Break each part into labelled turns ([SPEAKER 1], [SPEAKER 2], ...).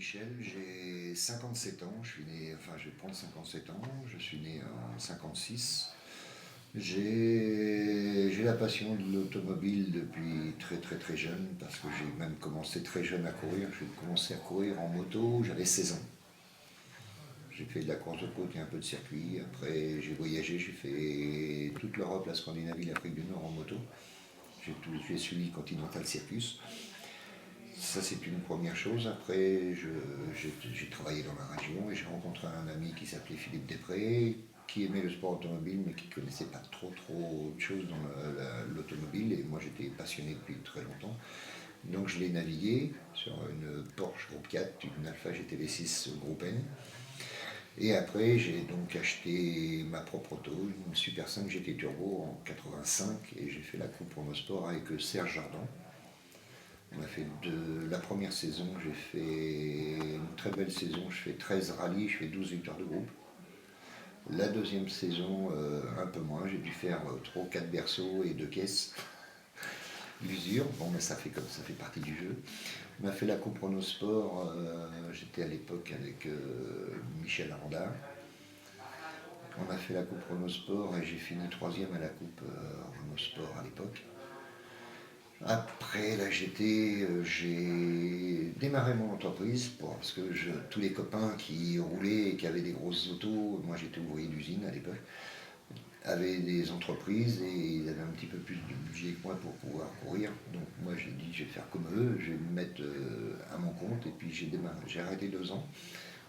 [SPEAKER 1] Michel, j'ai 57 ans, je vais prendre 57 ans, je suis né en 56. J'ai la passion de l'automobile depuis très très très jeune, parce que j'ai même commencé très jeune à courir. J'ai commencé à courir en moto, j'avais 16 ans. J'ai fait de la course de côte et un peu de circuit. Après, j'ai voyagé, j'ai fait toute l'Europe, la Scandinavie, l'Afrique du Nord en moto. J'ai suivi Continental Circus. Ça, c'est une première chose. Après, j'ai travaillé dans la région et j'ai rencontré un ami qui s'appelait Philippe Després, qui aimait le sport automobile, mais qui ne connaissait pas trop de choses dans l'automobile. Et moi, j'étais passionné depuis très longtemps. Donc, je l'ai navigué sur une Porsche Groupe 4, une Alpha GTV6 Groupe N. Et après, j'ai donc acheté ma propre auto, une Super 5 GT Turbo en 85, et j'ai fait la Coupe Promosport avec Serge Jardin. On a fait la première saison, j'ai fait une très belle saison, je fais 13 rallyes, je fais 12 victoires de groupe. La deuxième saison, un peu moins, j'ai dû faire 3 ou 4 berceaux et 2 caisses. L'usure, bon mais ça fait comme ça fait partie du jeu. On a fait la Coupe Renault-Sport, j'étais à l'époque avec Michel Aranda. On a fait la Coupe Renault-Sport et j'ai fini troisième à la Coupe Renault-Sport à l'époque. Après la GT, j'ai démarré mon entreprise parce que tous les copains qui roulaient et qui avaient des grosses autos, moi j'étais ouvrier d'usine à l'époque, avaient des entreprises et ils avaient un petit peu plus de budget que moi pour pouvoir courir. Donc moi j'ai dit je vais faire comme eux, je vais me mettre à mon compte et puis j'ai arrêté 2 ans.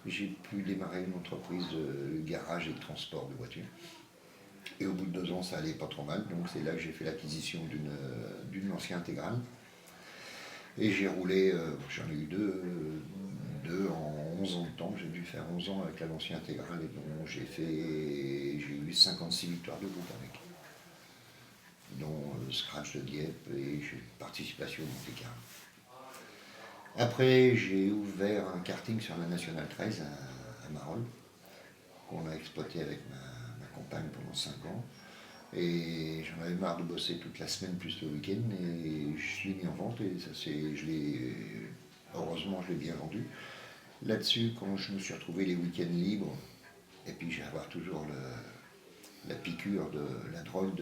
[SPEAKER 1] J'ai pu démarrer une entreprise de garage et de transport de voitures. Et au bout de 2 ans, ça allait pas trop mal, donc c'est là que j'ai fait l'acquisition d'une Lancia intégrale. Et j'ai roulé, j'en ai eu deux en 11 ans de temps. J'ai dû faire 11 ans avec la Lancia intégrale et dont j'ai eu 56 victoires de groupe avec. Dont le Scratch de Dieppe et j'ai eu participation au Monte-Carlo. Après, j'ai ouvert un karting sur la Nationale 13 à Marolles, qu'on a exploité avec ma compagne pendant 5 ans. Et j'en avais marre de bosser toute la semaine plus le week-end et je l'ai mis en vente et heureusement je l'ai bien vendu. Là-dessus, quand je me suis retrouvé les week-ends libres, et puis j'ai avoir toujours la piqûre de la drogue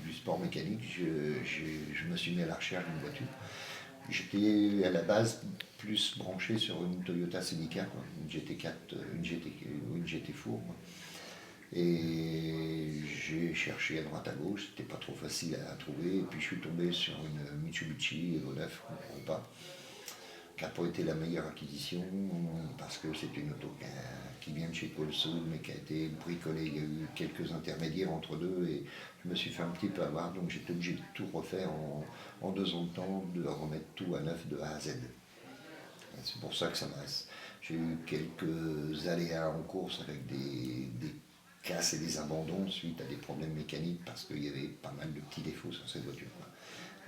[SPEAKER 1] du sport mécanique, je me suis mis à la recherche d'une voiture. J'étais à la base plus branché sur une Toyota Celica, une GT4, une GT Four. Et j'ai cherché à droite à gauche, c'était pas trop facile à trouver. Et puis je suis tombé sur une Mitsubishi Evo 9 pas, qui n'a pas été la meilleure acquisition parce que c'est une auto qui vient de chez Colso, mais qui a été bricolée. Il y a eu quelques intermédiaires entre deux et je me suis fait un petit peu avoir. Donc j'étais obligé de tout refaire en 2 ans de temps, de remettre tout à neuf de A à Z. Et c'est pour ça que ça m'intéresse. J'ai eu quelques aléas en course avec des casses et des abandons suite à des problèmes mécaniques parce qu'il y avait pas mal de petits défauts sur cette voiture.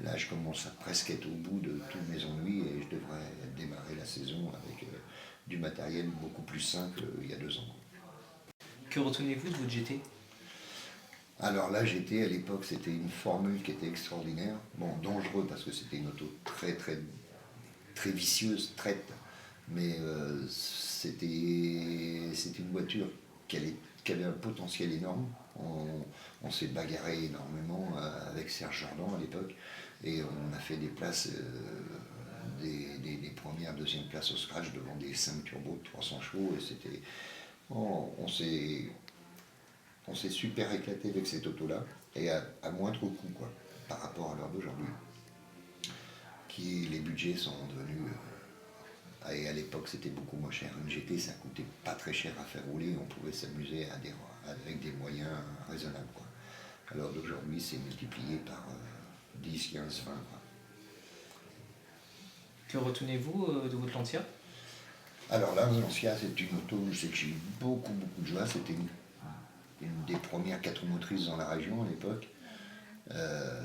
[SPEAKER 1] Là, je commence à presque être au bout de tous mes ennuis et je devrais démarrer la saison avec du matériel beaucoup plus simple il y a 2 ans.
[SPEAKER 2] Que retenez-vous de votre GT?
[SPEAKER 1] Alors là, GT à l'époque, c'était une formule qui était extraordinaire. Bon, dangereux parce que c'était une auto très très très vicieuse, traite, mais c'était une voiture qui avait un potentiel énorme. On s'est bagarré énormément avec Serge Jardin à l'époque et on a fait des places, des premières, deuxièmes places au scratch devant des 5 turbos de 300 chevaux et c'était. On s'est super éclaté avec cette auto-là et à moindre coût quoi, par rapport à l'heure d'aujourd'hui. Les budgets sont devenus. Et à l'époque, c'était beaucoup moins cher. Une GT, ça coûtait pas très cher à faire rouler. On pouvait s'amuser avec des moyens raisonnables. Quoi. Alors d'aujourd'hui, c'est multiplié par 10, 15, 20. Quoi.
[SPEAKER 2] Que retenez-vous de votre Lancia?
[SPEAKER 1] Alors là, Lancia, c'est une auto, je sais que j'ai eu beaucoup de joie. C'était une des premières 4 motrices dans la région à l'époque.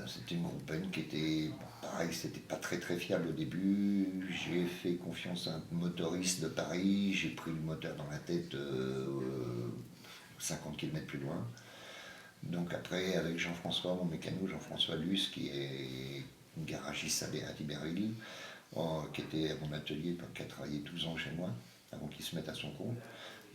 [SPEAKER 1] C'était une Groupe N qui était, pareil, c'était pas très très fiable au début. J'ai fait confiance à un motoriste de Paris, j'ai pris le moteur dans la tête 50 km plus loin. Donc après, avec Jean-François, mon mécano, Jean-François Luce, qui est garagiste à Iberville, qui était à mon atelier, qui a travaillé 12 ans chez moi, avant qu'il se mette à son compte.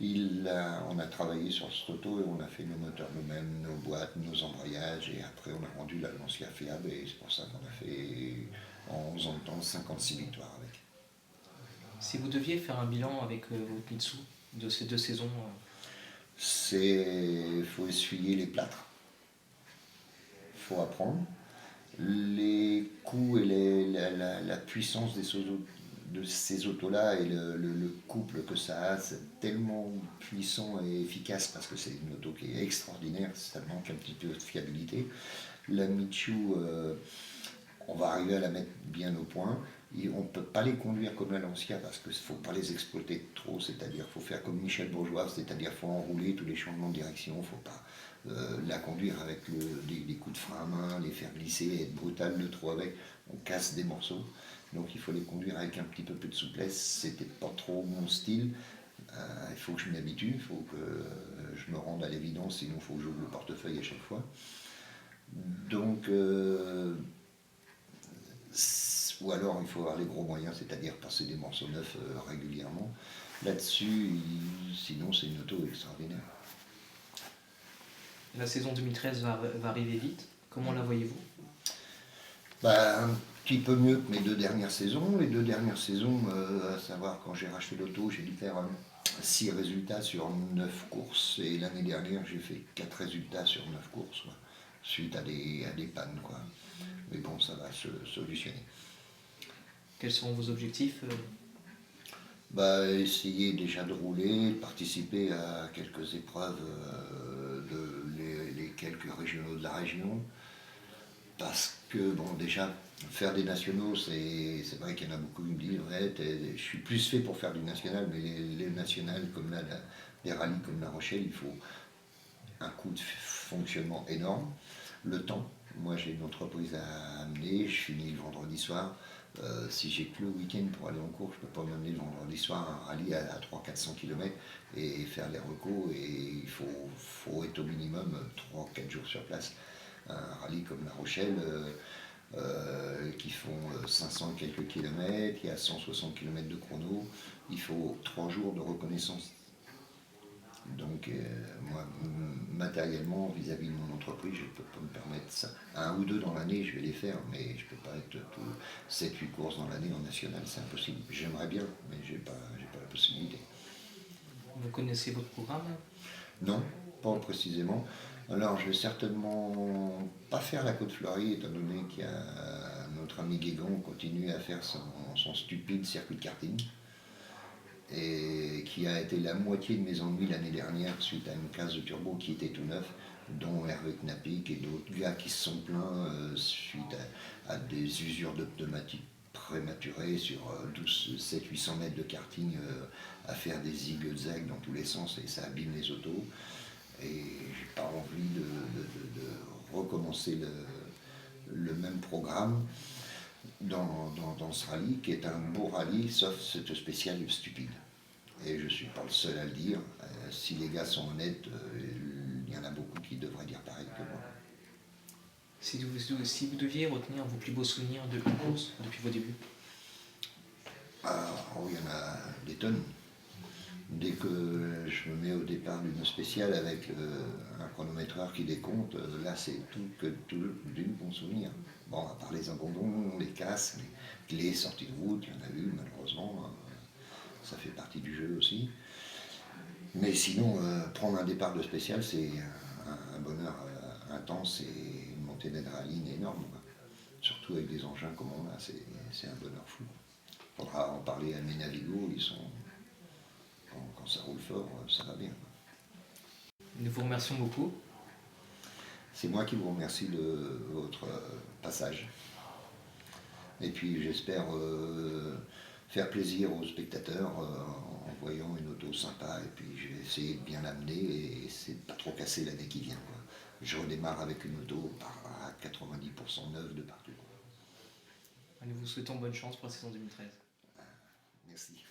[SPEAKER 1] On a travaillé sur cette auto et on a fait nos moteurs nous-mêmes, nos boîtes, nos embrayages, et après on a rendu la Lancia fiable, et c'est pour ça qu'on a fait en 11 ans de temps 56 victoires avec.
[SPEAKER 2] Si vous deviez faire un bilan avec votre Mitsu de ces 2 saisons,
[SPEAKER 1] Faut essuyer les plâtres, faut apprendre. Les coups et la puissance de ces autos-là et le couple que ça a, c'est tellement puissant et efficace parce que c'est une auto qui est extraordinaire, ça manque un petit peu de fiabilité. La Michu, on va arriver à la mettre bien au point. Et on ne peut pas les conduire comme la Lancia parce qu'il ne faut pas les exploiter trop, c'est-à-dire qu'il faut faire comme Michel Bourgeois, c'est-à-dire qu'il faut enrouler tous les changements de direction, il ne faut pas la conduire avec des coups de frein à main, les faire glisser, être brutal de trop avec, on casse des morceaux. Donc il faut les conduire avec un petit peu plus de souplesse, c'était pas trop mon style. Il faut que je m'y habitue, il faut que je me rende à l'évidence, sinon il faut que j'ouvre le portefeuille à chaque fois. Donc ou alors il faut avoir les gros moyens, c'est-à-dire passer des morceaux neufs régulièrement. Là-dessus, sinon c'est une auto extraordinaire.
[SPEAKER 2] la saison 2013 va arriver vite. Comment la voyez-vous?
[SPEAKER 1] Un petit peu mieux que mes 2 dernières saisons. Les 2 dernières saisons, à savoir quand j'ai racheté l'auto, j'ai dû faire 6 résultats sur 9 courses. Et l'année dernière, j'ai fait 4 résultats sur 9 courses, quoi, suite à des pannes, quoi. Mais bon, ça va se solutionner.
[SPEAKER 2] Quels seront vos objectifs?
[SPEAKER 1] Essayer déjà de rouler, participer à quelques épreuves les quelques régionaux de la région. Parce que, bon, déjà, faire des nationaux, c'est vrai qu'il y en a beaucoup qui me disent ouais, je suis plus fait pour faire du national, mais les nationales, comme là, des rallyes comme La Rochelle, il faut un coût de fonctionnement énorme. Le temps, moi j'ai une entreprise à amener, je finis le vendredi soir. Si j'ai que le week-end pour aller en cours, je ne peux pas m'amener le vendredi soir un rallye à 300-400 km et faire les recos, et il faut être au minimum 3-4 jours sur place. Un rallye comme La Rochelle, qui font 500 et quelques kilomètres, il y a 160 km de chrono, il faut 3 jours de reconnaissance. Donc moi, matériellement, vis-à-vis de mon entreprise, je ne peux pas me permettre ça. 1 ou 2 dans l'année, je vais les faire, mais je ne peux pas être 7-8 courses dans l'année en national, c'est impossible. J'aimerais bien, mais je n'ai pas la possibilité.
[SPEAKER 2] Vous connaissez votre programme?
[SPEAKER 1] Non, pas précisément. Alors je vais certainement pas faire la Côte-Fleurie, étant donné qu'il y a notre ami Guégan continue à faire son stupide circuit de karting, et qui a été la moitié de mes ennuis l'année dernière suite à une case de turbo qui était tout neuf, dont Hervé Knapik et d'autres gars qui se sont plaints suite à des usures de pneumatiques prématurées sur 700-800 mètres de karting, à faire des zig-zag dans tous les sens, et ça abîme les autos. Et j'ai pas envie de recommencer le même programme dans ce rallye, qui est un beau rallye, sauf cette spéciale stupide. Et je ne suis pas le seul à le dire. Si les gars sont honnêtes, il y en a beaucoup qui devraient dire pareil que moi.
[SPEAKER 2] Si vous deviez retenir vos plus beaux souvenirs de course depuis vos débuts?
[SPEAKER 1] Il y en a des tonnes. Dès que je me mets au départ d'une spéciale avec un chronométreur qui décompte, là c'est tout du bon souvenir. Bon, à part les abandons, les casses, les sorties de route, il y en a eu malheureusement, ça fait partie du jeu aussi. Mais sinon, prendre un départ de spécial, c'est un bonheur intense et une montée d'adrénaline énorme, quoi. Surtout avec des engins comme on a, c'est un bonheur fou. Il faudra en parler à mes navigos, ils sont... Quand ça roule fort, ça va bien.
[SPEAKER 2] Nous vous remercions beaucoup.
[SPEAKER 1] C'est moi qui vous remercie de votre passage. Et puis j'espère faire plaisir aux spectateurs en voyant une auto sympa. Et puis je vais essayer de bien l'amener et essayer de ne pas trop casser l'année qui vient, quoi. Je redémarre avec une auto à 90% neuve de partout.
[SPEAKER 2] Nous vous souhaitons bonne chance pour la saison 2013.
[SPEAKER 1] Merci.